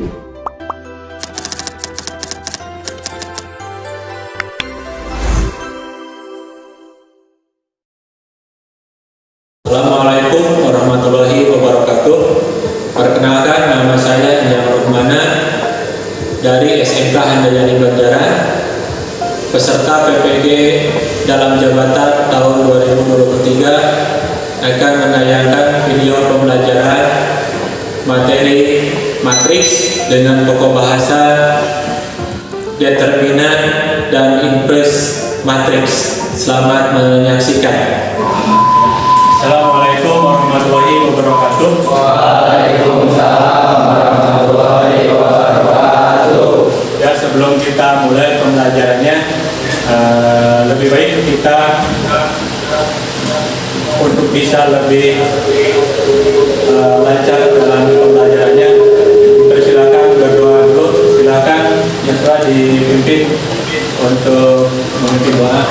Assalamualaikum warahmatullahi wabarakatuh. Perkenalkan, nama saya Nya Rohmana dari SMK Handayani Banjaran, peserta PPG dalam jabatan tahun 2023 akan menayangkan video pembelajaran materi matriks dengan pokok bahasa determinan dan inverse matriks. Selamat menyaksikan. Assalamualaikum warahmatullahi wabarakatuh. Waalaikumsalam warahmatullahi wabarakatuh. Ya, sebelum kita mulai pembelajarannya, lebih baik kita untuk bisa lebih lancar dalam pembelajarannya, persilakan berdoa dulu. Silakan yang telah dipimpin untuk memimpin doa.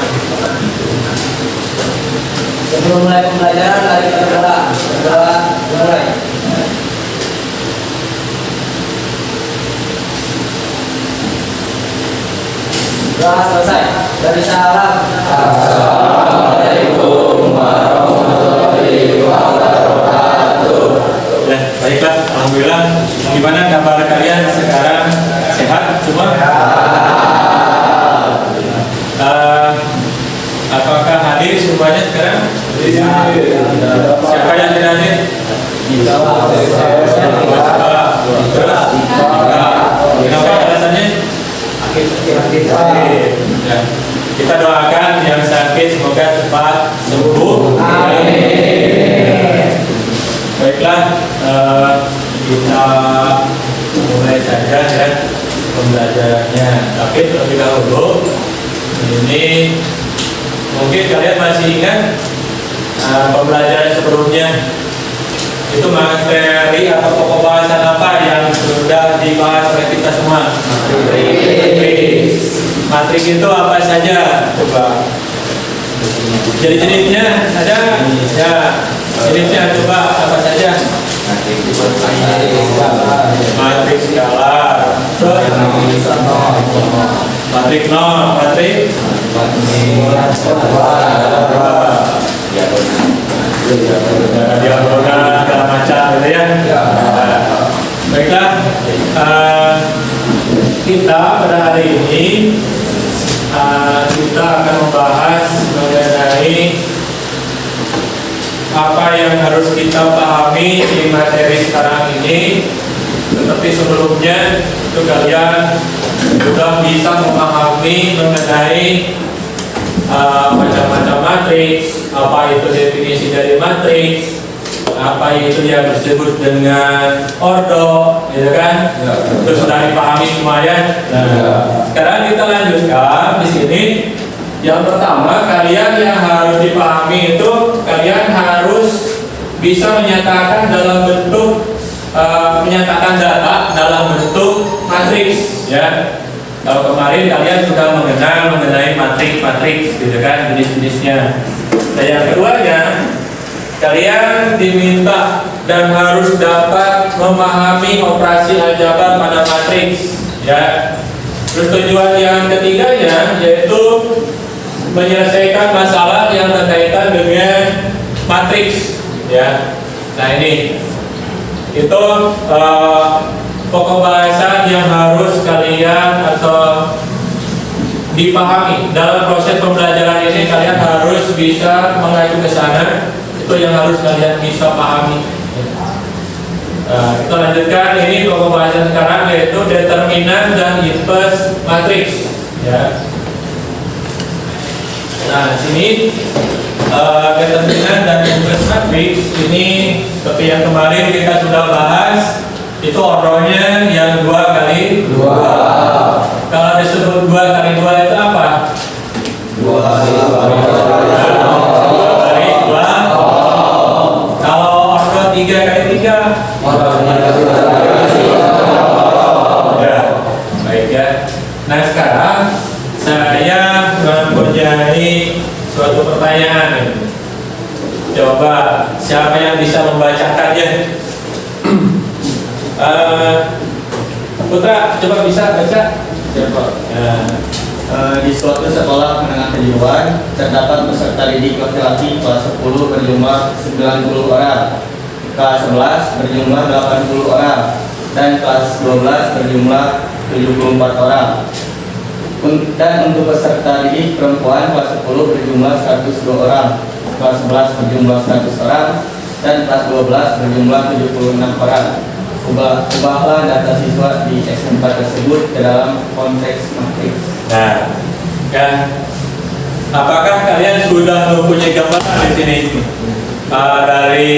Sebelum mulai pembelajaran, mari kita berdoa. Berdoa dimulai. Doa selesai. Dari salam. Assalamualaikum warahmatullahi wabarakatuh. Ya, baiklah, alhamdulillah. Gimana kabar kalian sekarang? Sehat semua? Apakah hadir semuanya sekarang? Siapa yang tidak hadir? Terus? Kenapa alasannya? Ya. Kita doakan yang sakit semoga cepat sembuh. Amin. Baiklah, kita mulai saja ya pembelajarannya. Tapi terlebih dahulu, ini mungkin kalian masih ingat pembelajaran sebelumnya itu materi atau pokok bahasan apa yang sudah dibahas oleh kita semua? Matrik itu apa saja? Coba. Jenis-jenisnya ada? Ya. Jenisnya coba apa saja? Matrik skalar. Matrik nol. Matrik diagonal segala macam gitu ya. Baiklah, kita pada hari ini kita akan membahas mengenai apa yang harus kita pahami di materi sekarang ini. Seperti sebelumnya, itu kalian sudah bisa memahami mengenai macam-macam matriks, apa itu definisi dari matriks, apa itu yang disebut dengan ordo, gitu kan? Ya. Itu sudah dipahami semua ya. Nah, sekarang kita lanjutkan di sini. Yang pertama, kalian yang harus dipahami itu kalian harus bisa menyatakan dalam bentuk menyatakan data dalam bentuk matriks, ya. Kalau kemarin kalian sudah mengenal mengenai matriks, gitu kan, jenis-jenisnya. Dan yang keduanya, kalian diminta dan harus dapat memahami operasi aljabar pada matriks, ya. Terus tujuan yang ketiganya yaitu menyelesaikan masalah yang berkaitan dengan matriks, ya. Nah ini itu pokok bahasan yang harus kalian atau dipahami dalam proses pembelajaran ini. Kalian harus bisa mengacu ke sana. Itu yang harus kalian bisa pahami. Kita lanjutkan ini pokok bahasan sekarang yaitu determinan dan inverse matriks, ya. Nah, sini determinan dan inverse matriks ini seperti yang kemarin kita sudah bahas, itu ordonya yang 2 kali 2. Kalau disebut 2 kali 2 itu apa? 2 kali 2. 2 kali 2. Kalau ordo 3 kali 3? Ya, baik ya. Nah sekarang saya mempunyai suatu pertanyaan. Coba siapa yang bisa membacakannya? Putra, coba bisa baca. Coba. Ya. Di suatu sekolah menengah kejuruan terdapat peserta didik laki-laki kelas 10 berjumlah 90 orang, kelas 11 berjumlah 80 orang, dan kelas 12 berjumlah 74 orang. Dan untuk peserta didik perempuan kelas 10 berjumlah 102 orang, kelas 11 berjumlah 100 orang, dan kelas 12 berjumlah 76 orang. Ubahlah data siswa di SMP tersebut ke dalam konteks matriks. Nah, kan, apakah kalian sudah mempunyai gambaran di sini? Dari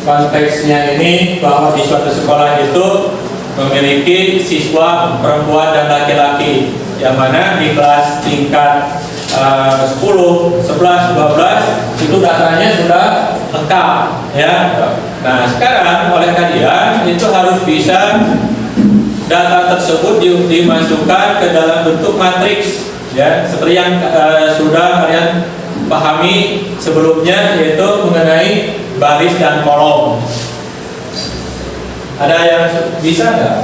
konteksnya ini bahwa di suatu sekolah itu memiliki siswa perempuan dan laki-laki, yang mana di kelas tingkat 10, 11, 12 itu datanya sudah lengkap, ya. Nah, sekarang oleh kalian itu harus bisa data tersebut dimasukkan ke dalam bentuk matriks, ya, seperti yang sudah kalian pahami sebelumnya, yaitu mengenai baris dan kolom. Ada yang bisa nggak?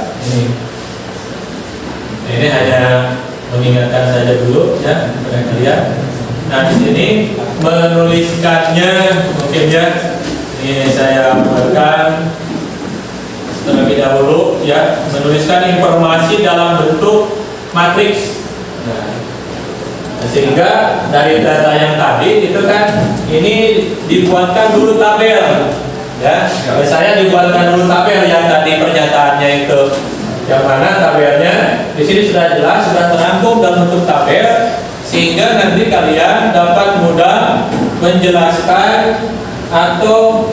Ini hanya mengingatkan saja dulu, ya, kepada kalian. Nah, di sini menuliskannya mungkin, ya, ini saya buatkan terlebih dahulu, ya, menuliskan informasi dalam bentuk matriks. Nah, sehingga dari data yang tadi itu kan ini dibuatkan dulu tabel, ya. Kalau saya dibuatkan dulu tabel yang tadi pernyataannya itu, yang mana tabelnya di sini sudah jelas, sudah terangkum dalam bentuk tabel, sehingga nanti kalian dapat mudah menjelaskan atau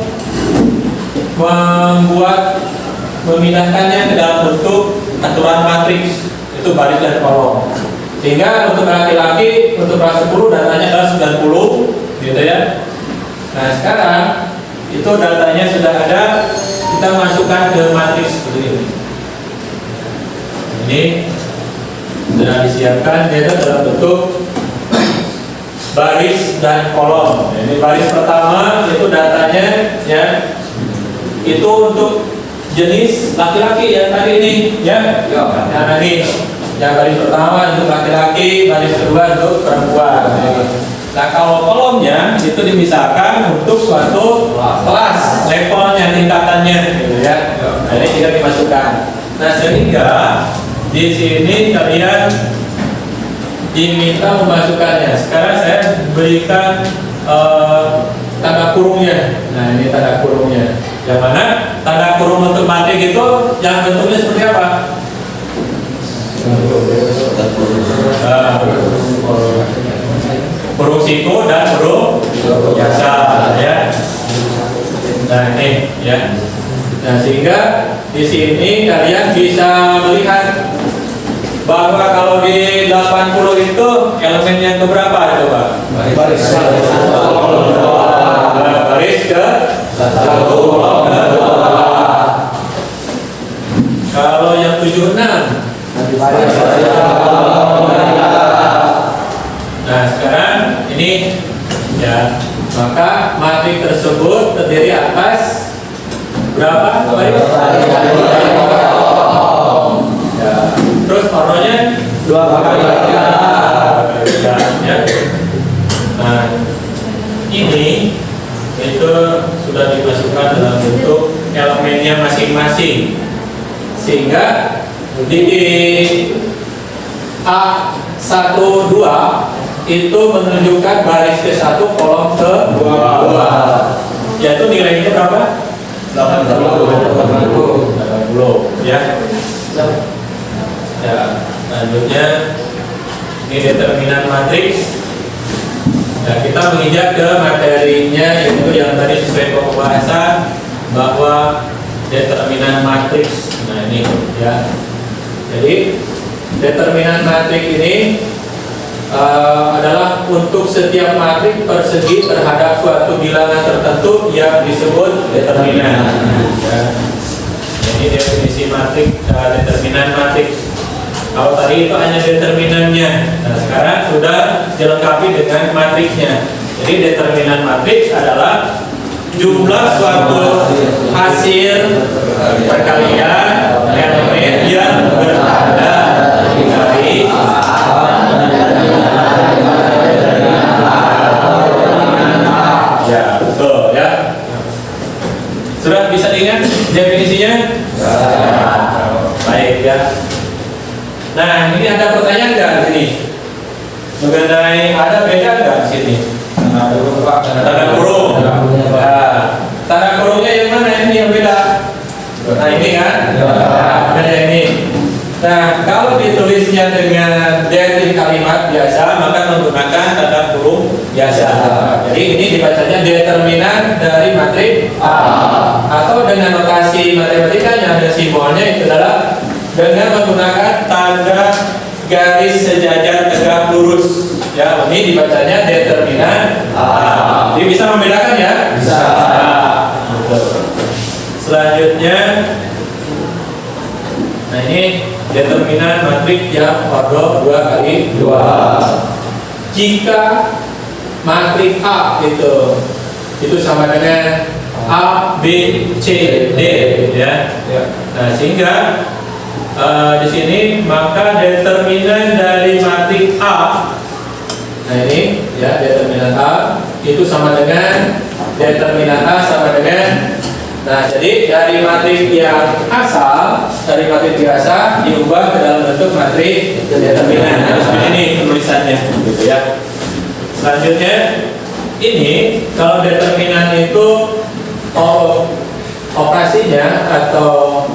memindahkannya ke dalam bentuk aturan matriks, itu baris dan kolom. Sehingga untuk laki-laki untuk kelas 10 datanya adalah 90, gitu ya. Nah, sekarang itu datanya sudah ada, kita masukkan ke matriks seperti ini. Ini sudah disiapkan, dia dalam bentuk baris dan kolom. Ini baris pertama itu datanya, ya, itu untuk jenis laki-laki yang tadi ini, ya. Nah, ini yang baris pertama untuk laki-laki, baris kedua untuk perempuan. Nah, kalau kolomnya itu dimisahkan untuk suatu kelas, levelnya, tingkatannya, gitu ya. Nah, ini tidak dimasukkan. Nah, sehingga di sini kalian diminta memasukkannya. Sekarang saya berikan tanda kurungnya. Nah, ini tanda kurungnya. Yang mana tanda kurung untuk matrik itu yang bentuknya seperti apa? Kurung siku dan kurung biasa, ya. Nah, ini, ya. Nah, sehingga di sini kalian bisa melihat bahwa kalau di 80 itu elemen yang keberapa itu, Pak? Baris ke 1, kolom ke 2. Kalau yang 76, nah, sekarang ini, ya, maka matrik tersebut terdiri atas berapa baris? Ya. Terus ordonya 2 kali. Ya. Nah, ini itu sudah dimasukkan dalam bentuk elemennya masing-masing, sehingga di A12 itu menunjukkan baris ke 1, kolom ke 2, yaitu nilainya berapa? 80, ya. Ya, selanjutnya ini determinan matriks. Nah, kita menginjak ke materinya, yaitu yang tadi sesuai pembahasan bahwa determinan matriks. Nah, ini, ya. Jadi determinan matriks ini adalah untuk setiap matrik persegi terhadap suatu bilangan tertentu yang disebut determinan. Ya. Ini definisi matriks, determinan matriks. Kalau tadi itu hanya determinannya, nah sekarang sudah dilengkapi dengan matriksnya. Jadi determinan matriks adalah jumlah suatu hasil perkalian elemen yang Ya, betul ya. Sudah bisa diingat definisinya? Baik ya. Nah, ini ada pertanyaan nggak di sini? Mengenai ada beda nggak di sini? Tanda kurung. Nah, tanda kurungnya yang mana ini yang beda? Nah ini kan? Nah, ini. Nah, kalau ditulisnya dengan definisi kalimat biasa, maka menggunakan tanda kurung biasa. Jadi ini dibacanya determinan dari matrik A. Atau dengan notasi matematikanya ada simbolnya itu adalah dengan menggunakan tanda garis sejajar tegak lurus. Ya, ini dibacanya determinan A. Jadi bisa membedakan ya? Bisa. Selanjutnya, nah ini determinan matrik yang ordo 2 kali 2. Jika matrik A itu sama dengan A, B, C, D ya. Nah, sehingga di sini maka determinan dari matrik A, nah ini ya determinan A itu sama dengan determinan A sama dengan, nah jadi dari matrik yang asal, dari matrik biasa diubah ke dalam bentuk matrik determinan. Nah, seperti ini penulisannya gitu ya. Selanjutnya ini kalau determinan itu operasinya atau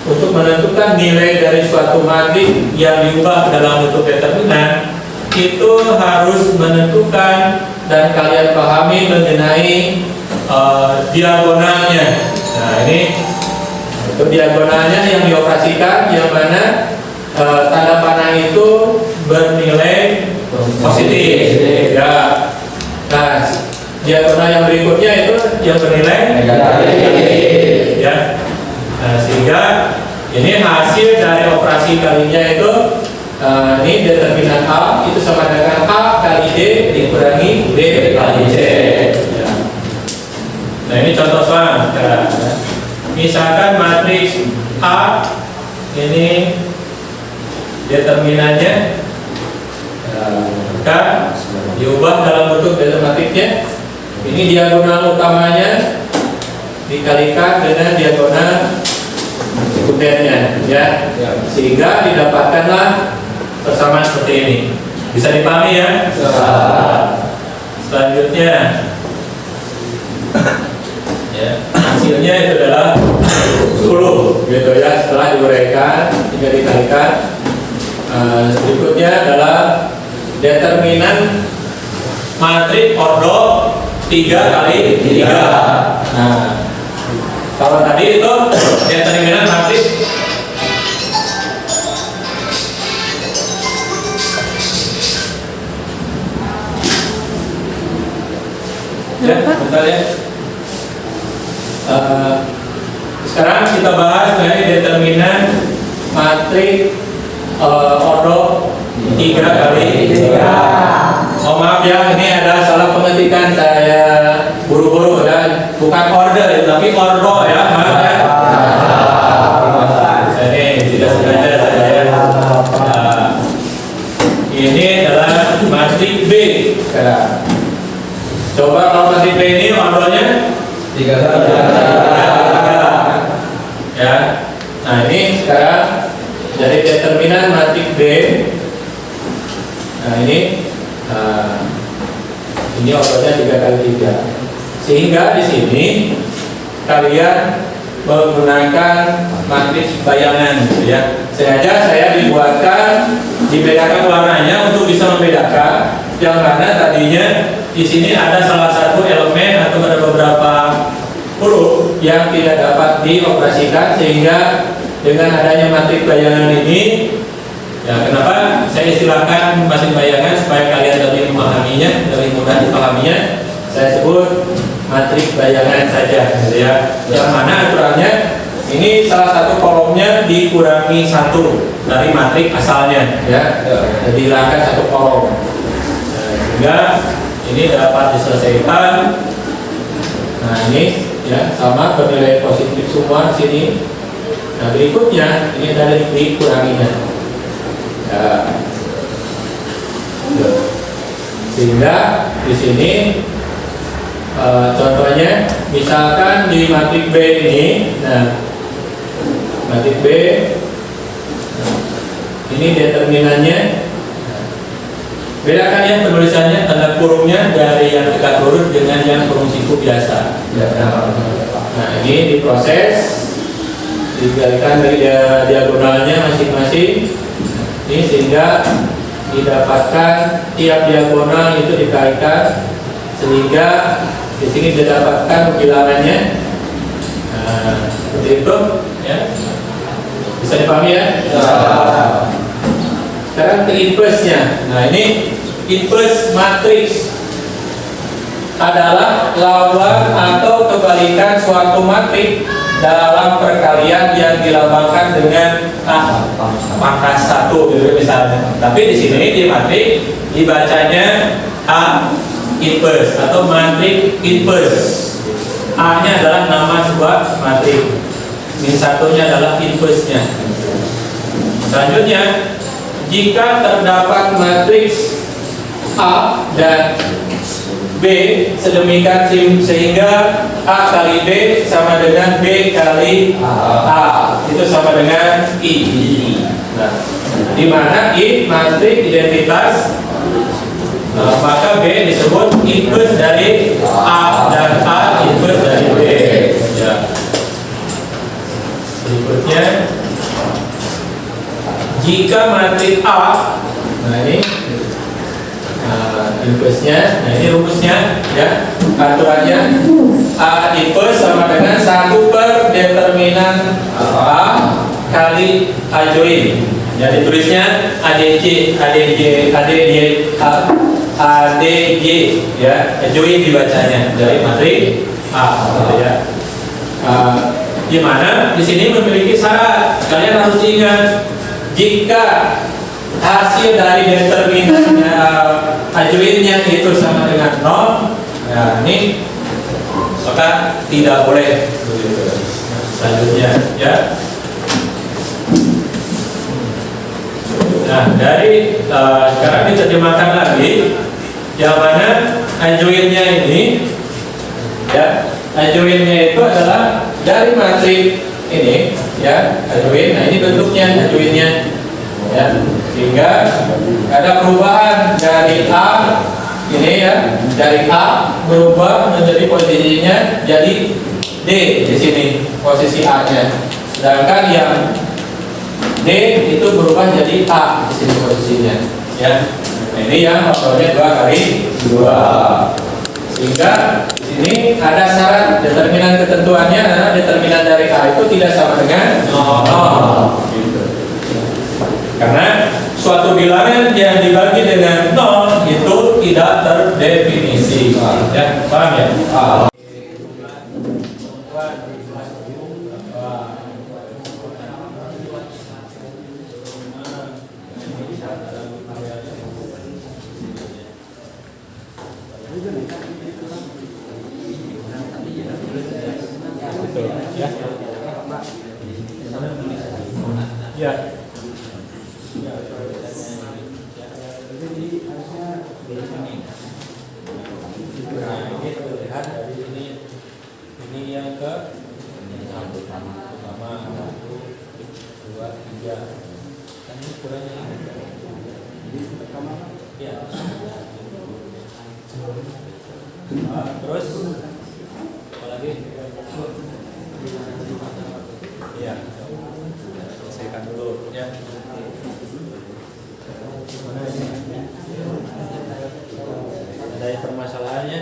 untuk menentukan nilai dari suatu matrik yang diubah ke dalam bentuk determinan itu harus menentukan dan kalian pahami mengenai diagonalnya. Nah ini untuk diagonalnya yang dioperasikan yang mana tanda panah itu bernilai positif ya. Nah diagonal yang berikutnya itu yang bernilai negatif ya. Nah, sehingga ini hasil dari operasi kalinya itu ini determinan A itu sama dengan A kali D dikurangi D kali C ya. Nah ini contoh selanjutnya. Misalkan matriks A ini determinannya maka diubah dalam bentuk matriknya. Ini diagonal utamanya dikalikan dengan diagonal sekundernya ya. Sehingga didapatkanlah persamaan seperti ini. Bisa dipahami ya? Selanjutnya ya, hasilnya itu adalah 10 gitu ya. Setelah diuraikan hingga dikalikan, berikutnya adalah determinan matrik ordo 3 kali 3. Nah, kalau tadi itu determinan matrik ya, bentar ya. Sekarang kita bahas mengenai determinan matrik ordo 3 kali 3. Oh maaf ya, ini ada salah pengetikan saya buru-buru ya, bukan order tapi ordo ya, maaf ya. Ini tidak sengaja saya. Ini adalah matrik B. Coba kalau matrik B ini ordonya 3 ya. Nah ini sekarang jadi determinan matrik B. Nah ini ordonya 3 kali 3. Sehingga di sini kalian menggunakan matriks bayangan gitu ya. Sengaja saya dibedakan warnanya untuk bisa membedakan yang mana tadinya di sini ada salah satu elemen atau ada beberapa huruf yang tidak dapat dioperasikan, sehingga dengan adanya matriks bayangan ini ya, kenapa saya istilahkan matriks bayangan supaya kalian lebih memahaminya, lebih mudah dipahaminya, saya sebut matriks bayangan saja gitu ya. Yang mana aturannya ini salah satu kolomnya dikurangi 1 dari matriks asalnya ya. Jadi hilangkan 1 kolom. Nah, sehingga ini dapat diselesaikan. Nah ini ya sama bernilai positif semua di sini. Nah berikutnya ini ada dikuranginya. Ya. Sehingga di sini contohnya misalkan di matrik B ini, nah matrik B ini determinannya. Bedakan ya penulisannya tanda kurungnya dari yang tegak lurus dengan yang kurung siku biasa. Nah ini diproses, dikalikan dari diagonalnya masing-masing, ini sehingga didapatkan tiap diagonal itu dikalikan sehingga di sini didapatkan bilangannya. Nah, seperti itu, ya. Bisa dipahami ya? Sekarang ke inverse-nya. Nah ini inverse matriks adalah lawan atau kebalikan suatu matrik dalam perkalian yang dilambangkan dengan pangkat 1 gitu misalnya. Tapi di sini di matrik dibacanya A inverse atau matrik inverse. A-nya adalah nama sebuah matrik. Min satunya adalah inverse-nya. Selanjutnya, jika terdapat matriks A dan B sedemikian sehingga A kali B sama dengan B kali A itu sama dengan I. Nah, di mana I matrik identitas, maka B disebut inverse dari A dan A inverse dari B. Ya. Berikutnya, jika matrik A, nah ini inverse-nya, nah ini rumusnya, ya, aturannya A inverse sama dengan 1 per determinan A kali A join. Jadi tulisnya ADJ, ya, join dibacanya dari matrik A, gitu ya. Di mana di sini memiliki syarat, kalian harus ingat, jika hasil dari determinannya ajuinnya itu sama dengan 0, nah ini maka tidak boleh. Selanjutnya, ya. Nah dari sekarang diterjemahkan lagi, yang mana ajuinnya ini, ya, ajuinnya itu adalah dari matrik ini, ya, ajuin. Nah ini bentuknya ajuinnya, ya, sehingga ada perubahan dari A ini, ya, dari A berubah menjadi posisinya jadi D di sini posisi A-nya, sedangkan yang D itu berubah jadi A di sini posisinya, ya. Nah, ini yang faktornya 2 kali 2, sehingga di sini ada syarat determinan ketentuannya adalah determinan dari A itu tidak sama dengan 0. Karena suatu bilangan yang dibagi dengan 0 itu tidak terdefinisi. Ya, paham ya? Ya. Lihat dari ini yang ke pertama 1, 2, 3. Kan ini kurangnya ini pertama, ya. Terus apa lagi? Ya. Selesaikan dulu, ya. Mana ini? Ada permasalahannya.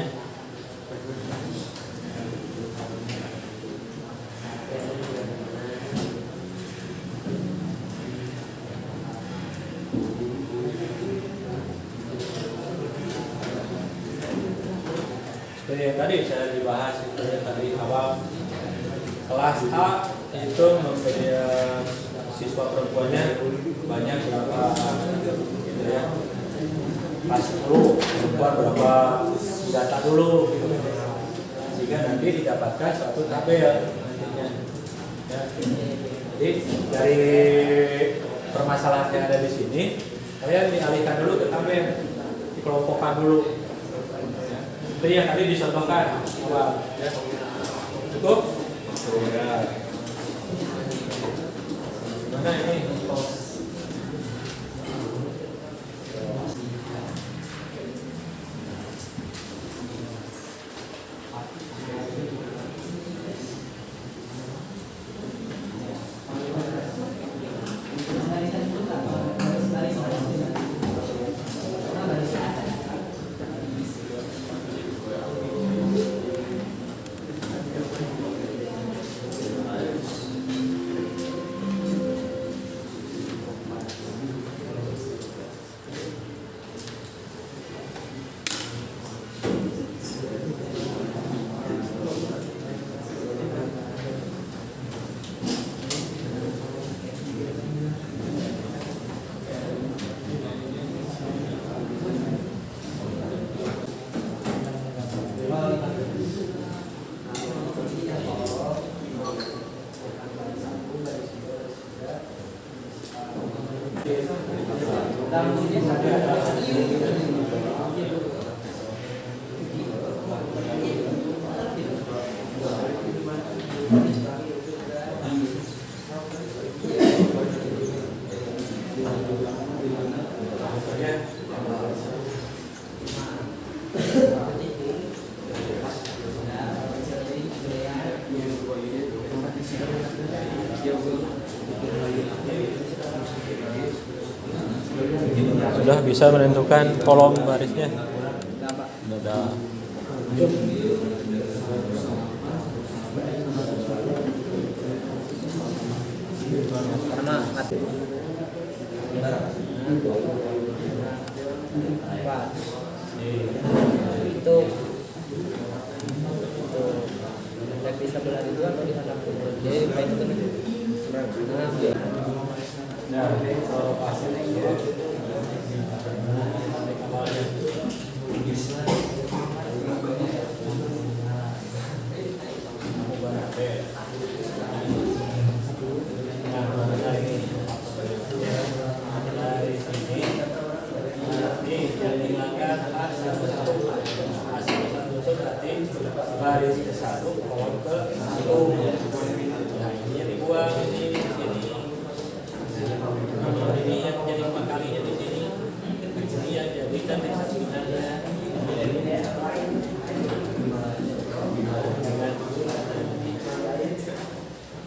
Seperti yang tadi saya dibahas itu ya, tadi awal kelas A itu mempunyai siswa perempuannya banyak berapa gitu ya, pas 10 perempuan berapa data dulu gitu, sehingga nanti didapatkan suatu tabel nantinya, ya. Jadi dari permasalahan yang ada di sini kalian dialihkan dulu ke tabel, dikelompokkan dulu. Itu yang tadi dicontohkan awal. Ya. Cukup? Ya. Mana ini? Sudah bisa menentukan kolom barisnya. Sudah. Karena itu bisa berlari dua atau di hadap jadi baik itu baris ke satu, kolom ke satu. Nah ini dibuang ini di sini. Ini yang jadi 4 kalinya di sini. Ini yang jadikan di sampingnya.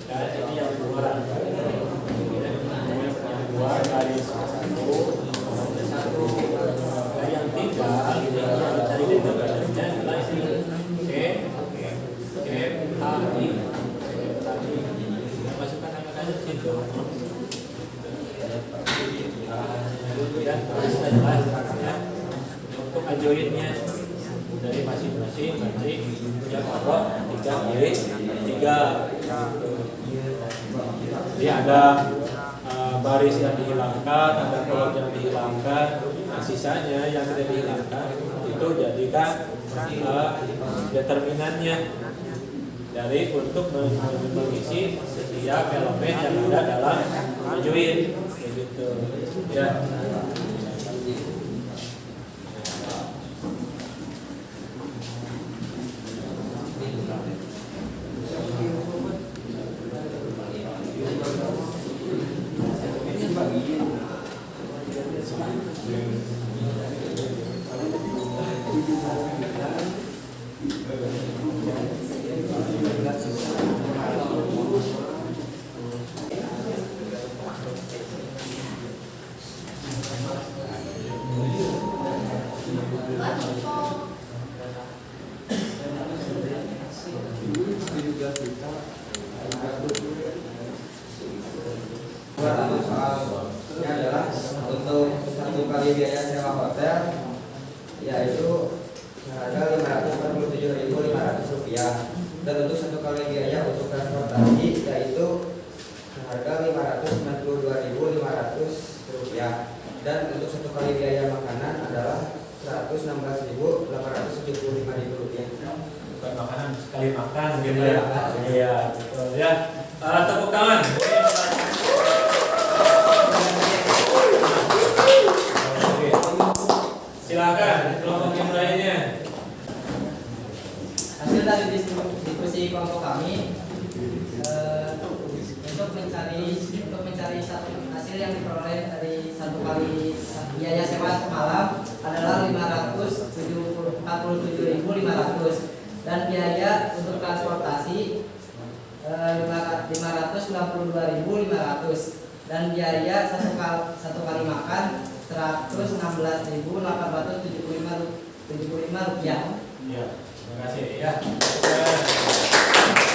Dan ini yang dua. Yang dua baris ke satu, kolom ke satu. Nah yang tiga ini yang dicari itu barisnya adalah sini. Masukkan angka ke situ. Dan jelas ya. Untuk ajoinnya dari masing-masing berarti yang pokok 3 kiri 3. Jadi ada baris yang dihilangkan, ada kolom yang dihilangkan, sisanya yang tidak dihilangkan itu jadikan determinannya dari untuk mengisi setiap elemen yang ada dalam ajoin gitu ya. Soalnya adalah untuk 1 kali biaya sewa hotel yaitu seharga Rp547.500 dan untuk 1 kali biaya untuk transportasi yaitu seharga Rp592.500 dan untuk 1 kali biaya makanan adalah Rp116.875. Bukan makanan, sekali makan gitu ya. Iya, betul ya. Tepuk tangan. Oke. Silakan. silakan kelompok yang lainnya. Hasil dari diskusi kelompok kami untuk mencari satu hasil yang diperoleh dari satu kali biaya sewa semalam adalah 547.500 dan biaya untuk transportasi 592.500 dan biaya satu kali makan 116.875 rupiah. Iya, terima kasih ya.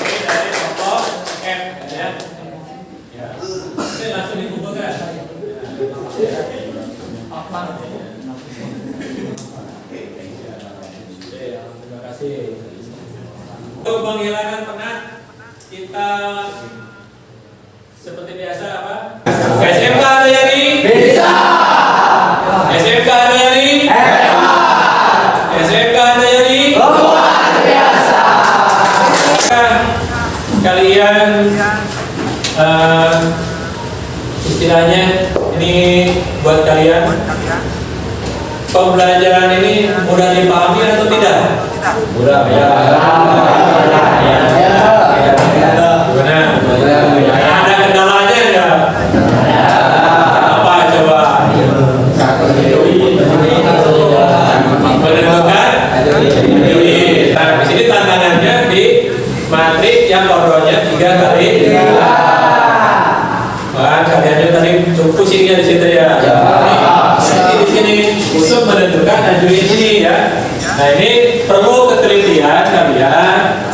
Ini dari kelompok F ya. Ya. Ini langsung dikumpulkan. Terima kasih. Untuk menghilangkan penat, kita seperti biasa apa? SMK ada yang ini? Bisa. SMK ada yang ini? SMK ada yang ini? Luar biasa. Kalian istilahnya ini buat kalian pembelajaran ini mudah dipahami atau tidak? Mudah ya. Gimana? Ada kendalanya enggak? Apa coba? Menentukan? Nah, di sini tantangannya di matrik yang ordonya 3 kali. Wah, kalian tadi pusingnya di situ ya. Jadi di sini untuk menentukan ajuin ini ya. Nah, ini perlu ketelitian kalian.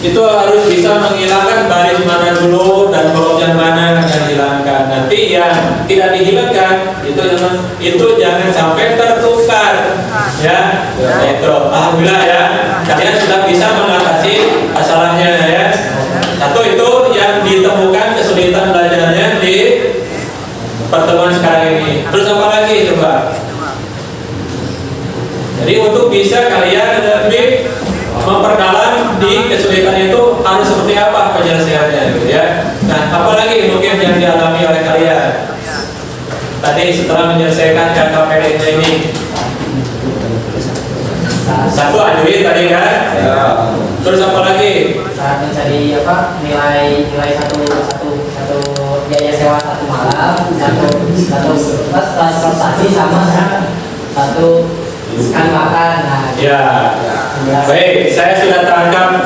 Itu harus bisa menghilangkan baris mana dulu dan kolom yang mana akan dihilangkan. Nanti yang tidak dihilangkan itu jangan sampai tertukar ya. Nah, itu alhamdulillah ya. Kalian sudah bisa mengatasi masalahnya ya. Satu itu yang ditemukan kesulitan belajarnya di pertemuan sekarang ini. Terus apa lagi coba? Jadi untuk bisa kalian lebih memperdalam di kesulitan itu harus seperti apa penyelesaiannya gitu ya. Nah, apalagi mungkin yang dialami oleh kalian tadi setelah menyelesaikan KKPD ini? Satu ajuin tadi kan? Ya. Terus apa lagi? Saat mencari nilai satu biaya sewa satu malam, satu plus transportasi sama satu sekali makan. Nah, ya. Baik, saya sudah tangkap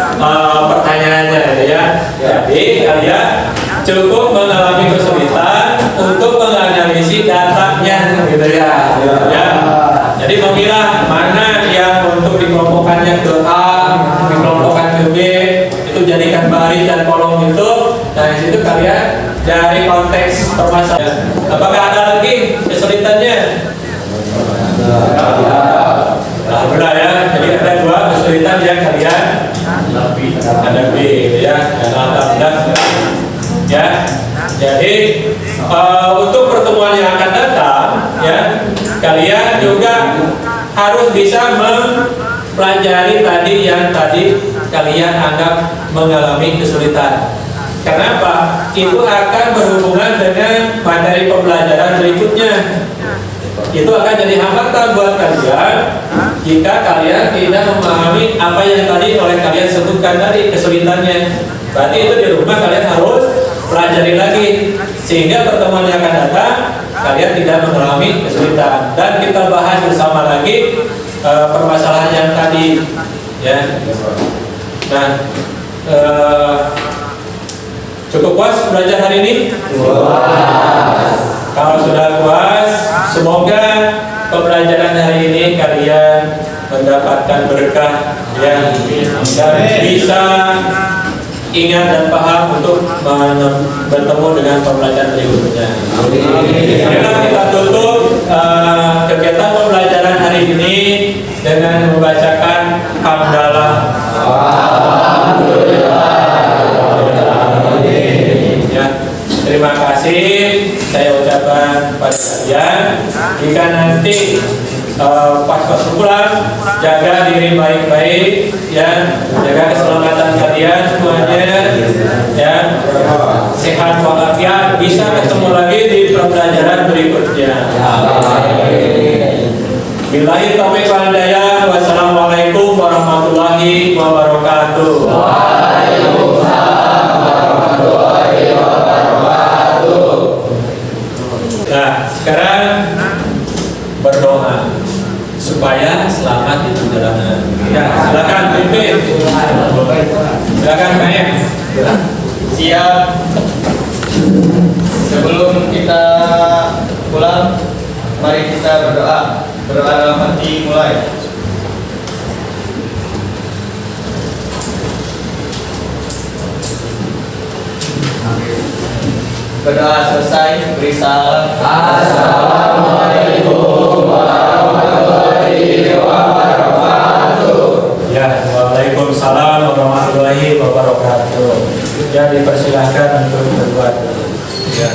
pertanyaannya ya. Jadi kalian cukup mengalami kesulitan untuk menganalisis datanya gitu ya. Ya. Jadi memilah mana yang untuk dikelompokkannya ke A, dikelompokkan ke B, itu jadikan baris dan kolom itu. Nah, di situ kalian dari konteks permasalahan. Apakah ada lagi kesulitannya? Alhamdulillah ya. Jadi ada 2 kesulitan yang kalian hadapi ya. Dan alhamdulillah ya. Jadi untuk pertemuan yang akan datang ya, kalian juga harus bisa mempelajari tadi yang kalian anggap mengalami kesulitan. Kenapa? Itu akan berhubungan dengan materi pembelajaran berikutnya. Itu akan jadi hambatan buat kalian jika kalian tidak memahami apa yang tadi oleh kalian sebutkan tadi kesulitannya. Berarti itu di rumah kalian harus pelajari lagi sehingga pertemuan yang akan datang kalian tidak mengalami kesulitan. Dan kita bahas bersama lagi permasalahan yang tadi ya. Nah, cukup puas belajar hari ini? Kalau sudah puas, semoga pembelajaran hari ini kalian mendapatkan berkah ya, dan bisa ingat dan paham untuk bertemu dengan pembelajaran berikutnya. Sekarang kita tutup kegiatan pembelajaran hari ini dengan membacakan hamdalah. Ya, terima kasih saya ucapkan pada kalian. Jika nanti pas pulang, jaga diri baik-baik ya, jaga keselamatan kalian semuanya ya, sehat walafiat, bisa ketemu lagi di pembelajaran berikutnya. Billahi taufiq wal hidayah. Wassalamualaikum warahmatullahi wabarakatuh. Waalaikumsalam warahmatullahi wabarakatuh. Nah, sekarang berdoa supaya selamat di perjalanan. Ya, silakan pimpin. Silakan Pak. Siap. Sebelum kita pulang, mari kita berdoa. Berdoa dalam hati mulai. Berdoa selesai, beri salam. Assalamualaikum warahmatullahi wabarakatuh. Ya, waalaikumsalam warahmatullahi wabarakatuh. Ya, dipersilahkan untuk berbuat. Ya.